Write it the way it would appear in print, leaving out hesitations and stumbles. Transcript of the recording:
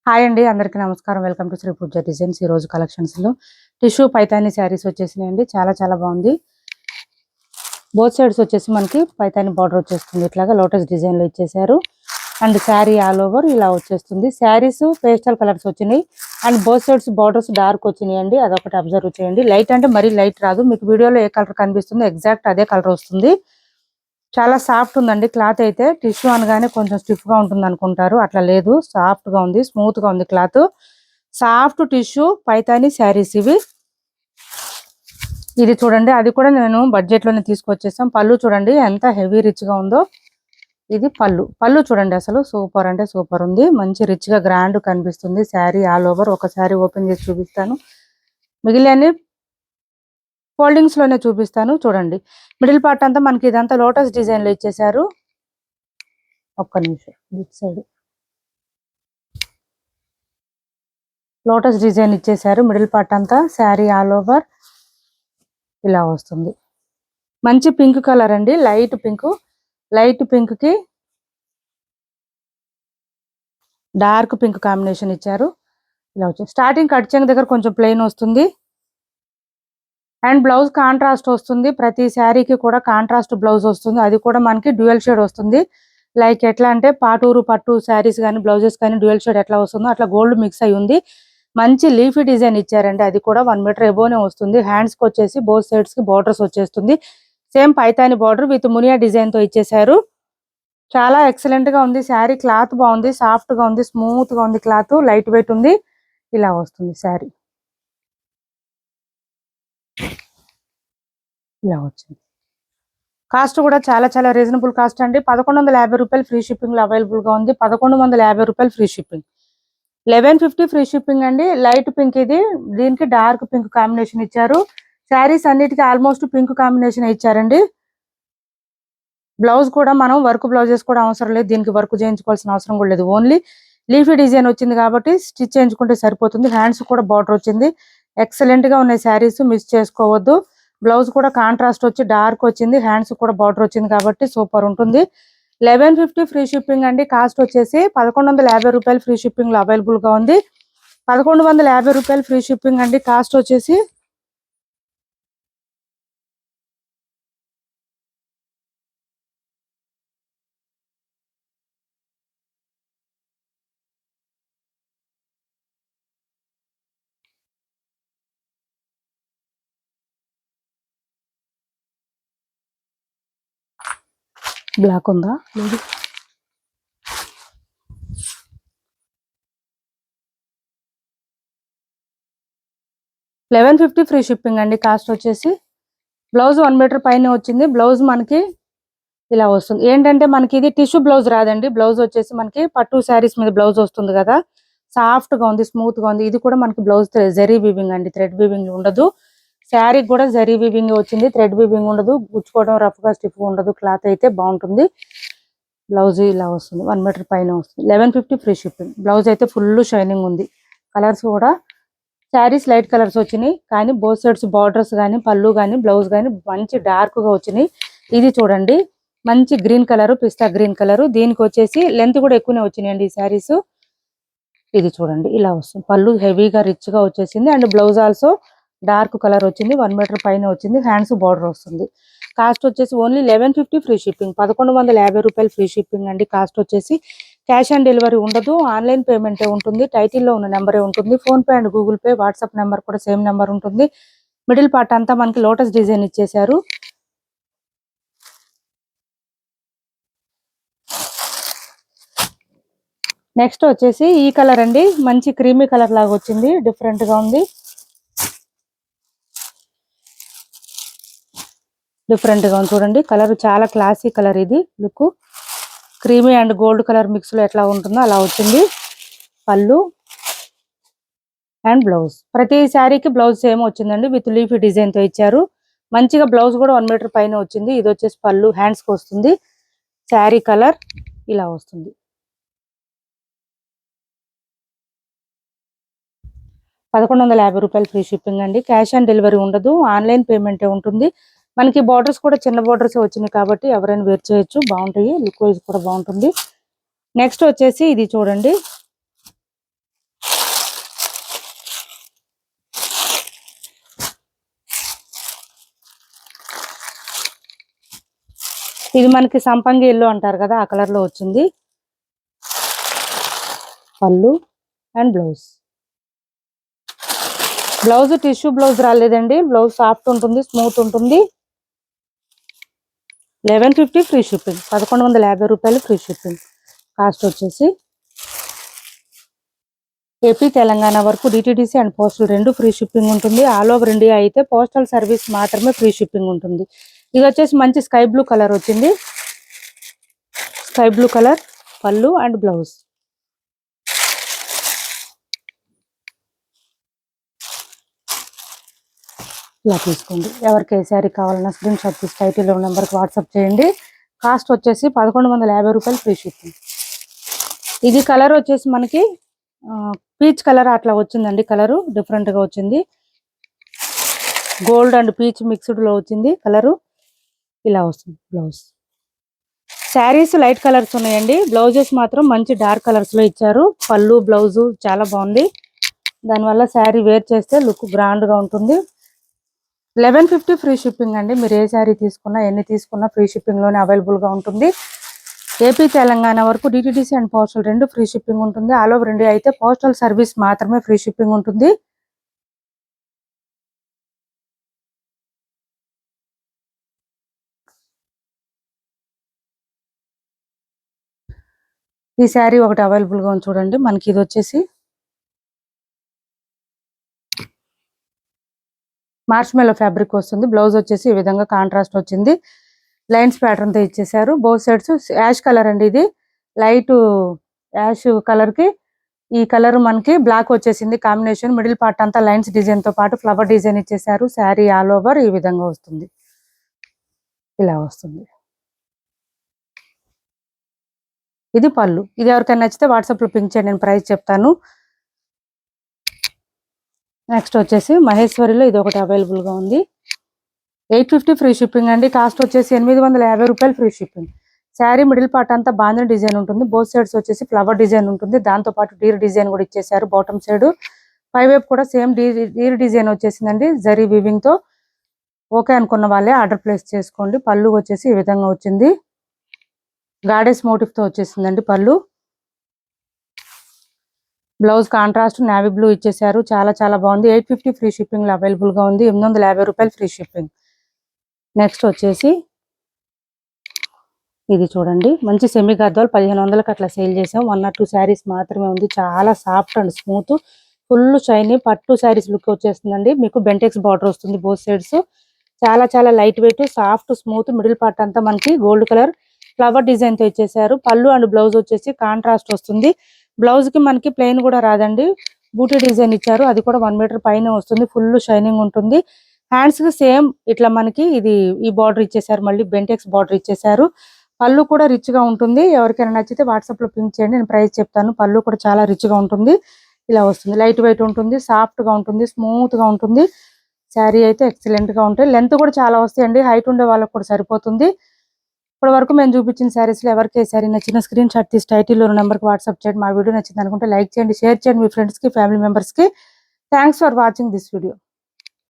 Hi అండి, అందరికీ నమస్కారం. Welcome to Shri Pooja designs. ఈ రోజు కలెక్షన్స్ లో టిష్యూ పైతాని శారీస్ వచ్చేసినాయండి. చాలా చాలా బాగుంది. బోత్ సైడ్స్ వచ్చేసి మనకి పైతాని బార్డర్ వచ్చేస్తుంది. ఇట్లాగా లోటస్ డిజైన్ లో ఇచ్చేసారు. అండ్ శారీ ఆల్ ఓవర్ ఇలా వచ్చేస్తుంది. శారీస్ పేస్టల్ కలర్స్ వచ్చినాయి and both sides borders dark వచ్చినాయండి. అదొకటి అబ్జర్వ్ చేయండి. లైట్ అంటే మరీ లైట్ రాదు. మీకు వీడియోలో ఏ కలర్ కనిపిస్తుందో ఎగ్జాక్ట్ అదే కలర్ వస్తుంది. చాలా సాఫ్ట్ ఉందండి క్లాత్ అయితే. టిష్యూ అనగానే కొంచెం స్టిఫ్ గా ఉంటుంది అనుకుంటారు, అట్లా లేదు. సాఫ్ట్ గా ఉంది, స్మూత్ గా ఉంది cloth. Soft tissue Paithani saris ఇవి. ఇది చూడండి, అది కూడా నేను బడ్జెట్ లోనే తీసుకొచ్చేసాం. పళ్ళు చూడండి ఎంత హెవీ రిచ్ గా ఉందో. ఇది పళ్ళు చూడండి, అసలు సూపర్ అంటే సూపర్ ఉంది. మంచి రిచ్ గా గ్రాండ్ కనిపిస్తుంది శారీ ఆల్ ఓవర్. ఒకసారి ఓపెన్ చేసి చూపిస్తాను, మిగిలిన ఫోల్డింగ్స్ లోనే చూపిస్తాను. చూడండి, మిడిల్ పార్ట్ అంతా మనకి ఇదంతా లోటస్ డిజైన్ లో ఇచ్చేసారు. ఒక్క నిమిషం, దిట్ సైడ్ లోటస్ డిజైన్ ఇచ్చేసారు. మిడిల్ పార్ట్ అంతా శారీ ఆల్ ఓవర్ ఇలా వస్తుంది. మంచి పింక్ కలర్ అండి, లైట్ పింక్. లైట్ పింక్ కి డార్క్ పింక్ కాంబినేషన్ ఇచ్చారు. ఇలా వచ్చింది. స్టార్టింగ్ కట్ చెంగ్ దగ్గర కొంచెం ప్లెయిన్ వస్తుంది అండ్ బ్లౌజ్ కాంట్రాస్ట్ వస్తుంది. ప్రతి శారీకి కూడా కాంట్రాస్ట్ బ్లౌజ్ వస్తుంది. అది కూడా మనకి డ్యూయల్ షేడ్ వస్తుంది. లైక్ ఎట్లా అంటే పాటూరు పట్టు శారీస్ కానీ బ్లౌజెస్ కానీ డ్యూయల్ షేడ్ ఎట్లా వస్తుందో అట్లా గోల్డ్ మిక్స్ అయి ఉంది. మంచి లీఫీ డిజైన్ ఇచ్చారండి. అది కూడా 1 మీటర్ ఎబోనే వస్తుంది. హ్యాండ్స్ కి వచ్చేసి బోత్ సైడ్స్ కి బార్డర్స్ వచ్చేస్తుంది. Same Paithani border with Muniya design తో ఇచ్చేసారు. చాలా ఎక్సలెంట్ గా ఉంది. శారీ క్లాత్ బాగుంది, సాఫ్ట్ గా ఉంది, స్మూత్ గా ఉంది. క్లాత్ లైట్ వెయిట్ ఉంది. ఇలా వస్తుంది శారీ. ఇలా వచ్చింది. కాస్ట్ కూడా చాలా చాలా రీజనబుల్ కాస్ట్ అండి. 1150 రూపాయలు ఫ్రీ షిప్పింగ్ లో అవైలబుల్ గా ఉంది. 1150 రూపాయలు ఫ్రీ షిప్పింగ్. 1150 ఫ్రీ షిప్పింగ్ అండి. లైట్ పింక్ ఇది, దీనికి డార్క్ పింక్ కాంబినేషన్ ఇచ్చారు. శారీస్ అన్నిటికీ ఆల్మోస్ట్ పింక్ కాంబినేషన్ ఇచ్చారండి. బ్లౌజ్ కూడా మనం వర్క్ బ్లౌజెస్ కూడా అవసరం లేదు. దీనికి వర్క్ చేయించుకోవాల్సిన అవసరం కూడా లేదు. ఓన్లీ లీఫీ డిజైన్ వచ్చింది కాబట్టి స్టిచ్ చేయించుకుంటే సరిపోతుంది. హ్యాండ్స్ కూడా బార్డర్ వచ్చింది. ఎక్సలెంట్ గా ఉన్నాయి శారీస్, మిస్ చేసుకోవద్దు. బ్లౌజ్ కూడా కాంట్రాస్ట్ వచ్చి డార్క్ వచ్చింది. హ్యాండ్స్ కూడా బార్డర్ వచ్చింది కాబట్టి సూపర్ ఉంటుంది. 1150 ఫ్రీ షిప్పింగ్ అండి. కాస్ట్ వచ్చేసి 1150 రూపాయలు ఫ్రీ షిప్పింగ్ లో అవైలబుల్ గా ఉంది. 1150 రూపాయలు ఫ్రీ షిప్పింగ్ అండి. కాస్ట్ వచ్చేసి బ్లాక్ ఉందా లేదు, 1150 ఫ్రీ షిప్పింగ్ అండి. కాస్ట్ వచ్చేసి బ్లౌజ్ 1 మీటర్ పైన వచ్చింది. బ్లౌజ్ మనకి ఇలా వస్తుంది. ఏంటంటే మనకి ఇది టిష్యూ బ్లౌజ్ రాదండి. బ్లౌజ్ వచ్చేసి మనకి పట్టు శారీస్ మీద బ్లౌజ్ వస్తుంది కదా, సాఫ్ట్ గా ఉంది, స్మూత్ గా ఉంది. ఇది కూడా మనకి బ్లౌజ్ జరీ వీవింగ్ అండి, థ్రెడ్ వీవింగ్ ఉండదు. శారీ కూడా జరీ వీవింగ్ వచ్చింది, థ్రెడ్ వీవింగ్ ఉండదు. గుచ్చుకోవడం రఫ్ గా స్టిఫ్ ఉండదు. క్లాత్ అయితే బాగుంటుంది. బ్లౌజ్ ఇలా వస్తుంది, 1 మీటర్ పైన వస్తుంది. 1150 ఫ్రీ షిప్పింగ్. బ్లౌజ్ అయితే ఫుల్ షైనింగ్ ఉంది. కలర్స్ కూడా శారీస్ లైట్ కలర్స్ వచ్చినాయి కానీ బోత్ సైడ్స్ బార్డర్స్ కానీ పళ్ళు కానీ బ్లౌజ్ కానీ మంచి డార్క్ గా వచ్చినాయి. ఇది చూడండి, మంచి గ్రీన్ కలర్, పిస్తా గ్రీన్ కలర్. దీనికి వచ్చేసి లెంత్ కూడా ఎక్కువనే వచ్చినాయండి ఈ శారీస్. ఇది చూడండి ఇలా వస్తుంది. పళ్ళు హెవీగా రిచ్ గా వచ్చేసింది and blouse also dark colour వచ్చింది. 1 మీటర్ పైన వచ్చింది. హ్యాండ్స్ బార్డర్ వస్తుంది. కాస్ట్ వచ్చేసి ఓన్లీ 1150 ఫ్రీ షిప్పింగ్. 1150 రూపాయలు ఫ్రీ షిప్పింగ్ అండి. కాస్ట్ వచ్చేసి క్యాష్ ఆన్ డెలివరీ ఉండదు, ఆన్లైన్ పేమెంటే ఉంటుంది. టైటిల్లో ఉన్న నెంబరే ఉంటుంది. Phone pay and Google pay, WhatsApp number కూడా సేమ్ నెంబర్ ఉంటుంది. మిడిల్ పార్ట్ అంతా మనకి లోటస్ డిజైన్ ఇచ్చేసారు. నెక్స్ట్ వచ్చేసి ఈ కలర్ అండి, మంచి క్రీమీ కలర్ లాగా వచ్చింది, డిఫరెంట్ గా ఉంది. డిఫరెంట్ గా ఉంది చూడండి. కలర్ చాలా క్లాసీ కలర్. ఇది look creamy and gold colour mix లో ఎట్లా ఉంటుందో అలా వచ్చింది. పళ్ళు అండ్ బ్లౌజ్, ప్రతి శారీకి బ్లౌజ్ సేమ్ వచ్చిందండి, విత్ లీఫీ డిజైన్ తో ఇచ్చారు. మంచిగా బ్లౌజ్ కూడా 1 మీటర్ పైన వచ్చింది. ఇది వచ్చేసి పళ్ళు, హ్యాండ్స్ కి వస్తుంది. శారీ కలర్ ఇలా వస్తుంది. 1150 రూపాయలు ఫ్రీ షిప్పింగ్ అండి. క్యాష్ ఆన్ డెలివరీ ఉండదు, ఆన్లైన్ పేమెంటే ఉంటుంది. మనకి బార్డర్స్ కూడా చిన్న బార్డర్స్ వచ్చినాయి కాబట్టి ఎవరైనా వేర్ చేయొచ్చు, బాగుంటాయి. లుక్ వైజ్ కూడా బాగుంటుంది. నెక్స్ట్ వచ్చేసి ఇది చూడండి, ఇది మనకి సంపంగి ఎల్లో అంటారు కదా, ఆ కలర్ లో వచ్చింది. పళ్ళు and blouse. Blouse tissue blouse రాలేదండి, బ్లౌజ్ సాఫ్ట్ ఉంటుంది, స్మూత్ ఉంటుంది. 1150 ఫ్రీ షిప్పింగ్, 1150 రూపాయలు ఫ్రీ షిప్పింగ్. కాస్ట్ వచ్చేసి ఏపీ తెలంగాణ వరకు డిటిడిసి అండ్ పోస్టల్ రెండు ఫ్రీ షిప్పింగ్ ఉంటుంది. ఆల్ ఓవర్ ఇండియా అయితే పోస్టల్ సర్వీస్ మాత్రమే ఫ్రీ షిప్పింగ్ ఉంటుంది. ఇది వచ్చేసి మంచి స్కై బ్లూ కలర్ వచ్చింది. స్కై బ్లూ కలర్ పళ్ళు అండ్ బ్లౌజ్. ఇలా తీసుకోండి. ఎవరికి ఏ శారీ కావాలన్నా స్క్రీన్ షాట్ తీసి టైటిల్లో నెంబర్కి వాట్సాప్ చేయండి. కాస్ట్ వచ్చేసి 1150 రూపాయలు ఫ్రీ షిప్పింగ్. ఇది కలర్ వచ్చేసి మనకి పీచ్ కలర్ అట్లా వచ్చిందండి. కలరు డిఫరెంట్గా వచ్చింది, గోల్డ్ అండ్ పీచ్ మిక్స్డ్లో వచ్చింది కలరు. ఇలా వస్తుంది బ్లౌజ్. శారీస్ లైట్ కలర్స్ ఉన్నాయండి, బ్లౌజెస్ మాత్రం మంచి డార్క్ కలర్స్లో ఇచ్చారు. పళ్ళు బ్లౌజు చాలా బాగుంది, దానివల్ల శారీ వేర్ చేస్తే లుక్ గ్రాండ్గా ఉంటుంది. 1150 ఫ్రీ షిప్పింగ్ అండి. మీరు ఏ శారీ తీసుకున్నా ఎన్ని తీసుకున్నా ఫ్రీ షిప్పింగ్లోనే అవైలబుల్గా ఉంటుంది. ఏపీ తెలంగాణ వరకు డిటిడిసి అండ్ పోస్టల్ రెండు ఫ్రీ షిప్పింగ్ ఉంటుంది. ఆల్ ఓవర్ ఇండియా అయితే పోస్టల్ సర్వీస్ మాత్రమే ఫ్రీ షిప్పింగ్ ఉంటుంది. ఈ శారీ ఒకటి అవైలబుల్గా ఉంది చూడండి. మనకి ఇది వచ్చేసి మార్ష్మెల్లో ఫ్యాబ్రిక్ వస్తుంది. బ్లౌజ్ వచ్చేసి ఈ విధంగా కాంట్రాస్ట్ వచ్చింది, లైన్స్ ప్యాటర్న్ తో ఇచ్చేసారు. బోత్ సైడ్స్ యాష్ కలర్ అండి, ఇది లైట్ యాష్ కలర్ కి ఈ కలర్ మనకి బ్లాక్ వచ్చేసింది కాంబినేషన్. మిడిల్ పార్ట్ అంతా లైన్స్ డిజైన్ తో పాటు ఫ్లవర్ డిజైన్ ఇచ్చేసారు. శారీ ఆల్ ఓవర్ ఈ విధంగా వస్తుంది, ఇలా వస్తుంది. ఇది పళ్ళు. ఇది ఎవరికైనా నచ్చితే వాట్సాప్ లో పింక్ చేయండి, నేను ప్రైస్ చెప్తాను. నెక్స్ట్ వచ్చేసి మహేశ్వరిలో ఇది ఒకటి అవైలబుల్ గా ఉంది. 850 ఫ్రీ షిప్పింగ్ అండి. కాస్ట్ వచ్చేసి 850 రూపాయలు free shipping. Sari middle part అంతా బాందిని డిజైన్ ఉంటుంది, బోత్ సైడ్స్ వచ్చేసి ఫ్లవర్ డిజైన్ ఉంటుంది, దాంతో పాటు డీర్ డిజైన్ కూడా ఇచ్చేసారు. బాటమ్ సైడ్ పై వైపు కూడా సేమ్ డీర్ డిజైన్ వచ్చేసిందండి జరీ వీవింగ్ తో. ఓకే అనుకున్న వాళ్ళే ఆర్డర్ ప్లేస్ చేసుకోండి. పళ్ళు వచ్చేసి ఈ విధంగా వచ్చింది, గాడెస్ మోటివ్ తో వచ్చేసిందండి పళ్ళు. బ్లౌజ్ కాంట్రాస్ట్ నావీ బ్లూ ఇచ్చేసారు, చాలా చాలా బాగుంది. 850 ఫ్రీ షిప్పింగ్ లో అవైలబుల్ గా ఉంది. 850 రూపాయలు ఫ్రీ షిప్పింగ్. నెక్స్ట్ వచ్చేసి ఇది చూడండి, మంచి సెమీ గద్వాల్ 1500కి అట్లా సేల్ చేసాం. 1 or 2 శారీస్ మాత్రమే ఉంది. చాలా soft and smooth, full shiny పట్టు శారీస్ లుక్ వచ్చేస్తుందండి. మీకు బెంటెక్స్ బార్డర్ వస్తుంది బోత్ సైడ్స్. చాలా చాలా light weight, soft smooth. Middle part అంతా మనకి గోల్డ్ కలర్ ఫ్లవర్ డిజైన్ తో ఇచ్చేసారు. పళ్ళు అండ్ బ్లౌజ్ వచ్చేసి కాంట్రాస్ట్ వస్తుంది. బ్లౌజ్ కి మనకి ప్లెయిన్ కూడా రాదండి, బూటీ డిజైన్ ఇచ్చారు, అది కూడా 1 మీటర్ పైన వస్తుంది. ఫుల్ షైనింగ్ ఉంటుంది. హ్యాండ్స్ కి సేమ్ ఇట్లా మనకి ఇది ఈ బార్డర్ ఇచ్చేసారు, మళ్ళీ బెంటెక్స్ బార్డర్ ఇచ్చేసారు. పళ్ళు కూడా రిచ్ గా ఉంటుంది. ఎవరికైనా నచ్చితే వాట్సాప్ లో పింక్ చేయండి, నేను ప్రైస్ చెప్తాను. పళ్ళు కూడా చాలా రిచ్ గా ఉంటుంది, ఇలా వస్తుంది. లైట్ వెయిట్ ఉంటుంది, సాఫ్ట్ గా ఉంటుంది, స్మూత్ గా ఉంటుంది. శారీ అయితే ఎక్సలెంట్ గా ఉంటాయి. లెంత్ కూడా చాలా వస్తాయండి, హైట్ ఉండే వాళ్ళకి కూడా సరిపోతుంది. ఇప్పటి వరకు మేము చూపించిన శారీస్ లో ఎవరికి ఏ శారీ నచ్చిన స్క్రీన్ షాట్ తీసి టైటిల్లో నెంబర్కి వాట్సాప్ చేయండి. మా వీడియో నచ్చింది అనుకుంటే లైక్ చేయండి, షేర్ చేయండి మీ ఫ్రెండ్స్ కి, ఫ్యామిలీ మెంబర్స్ కి. Thanks for watching this video.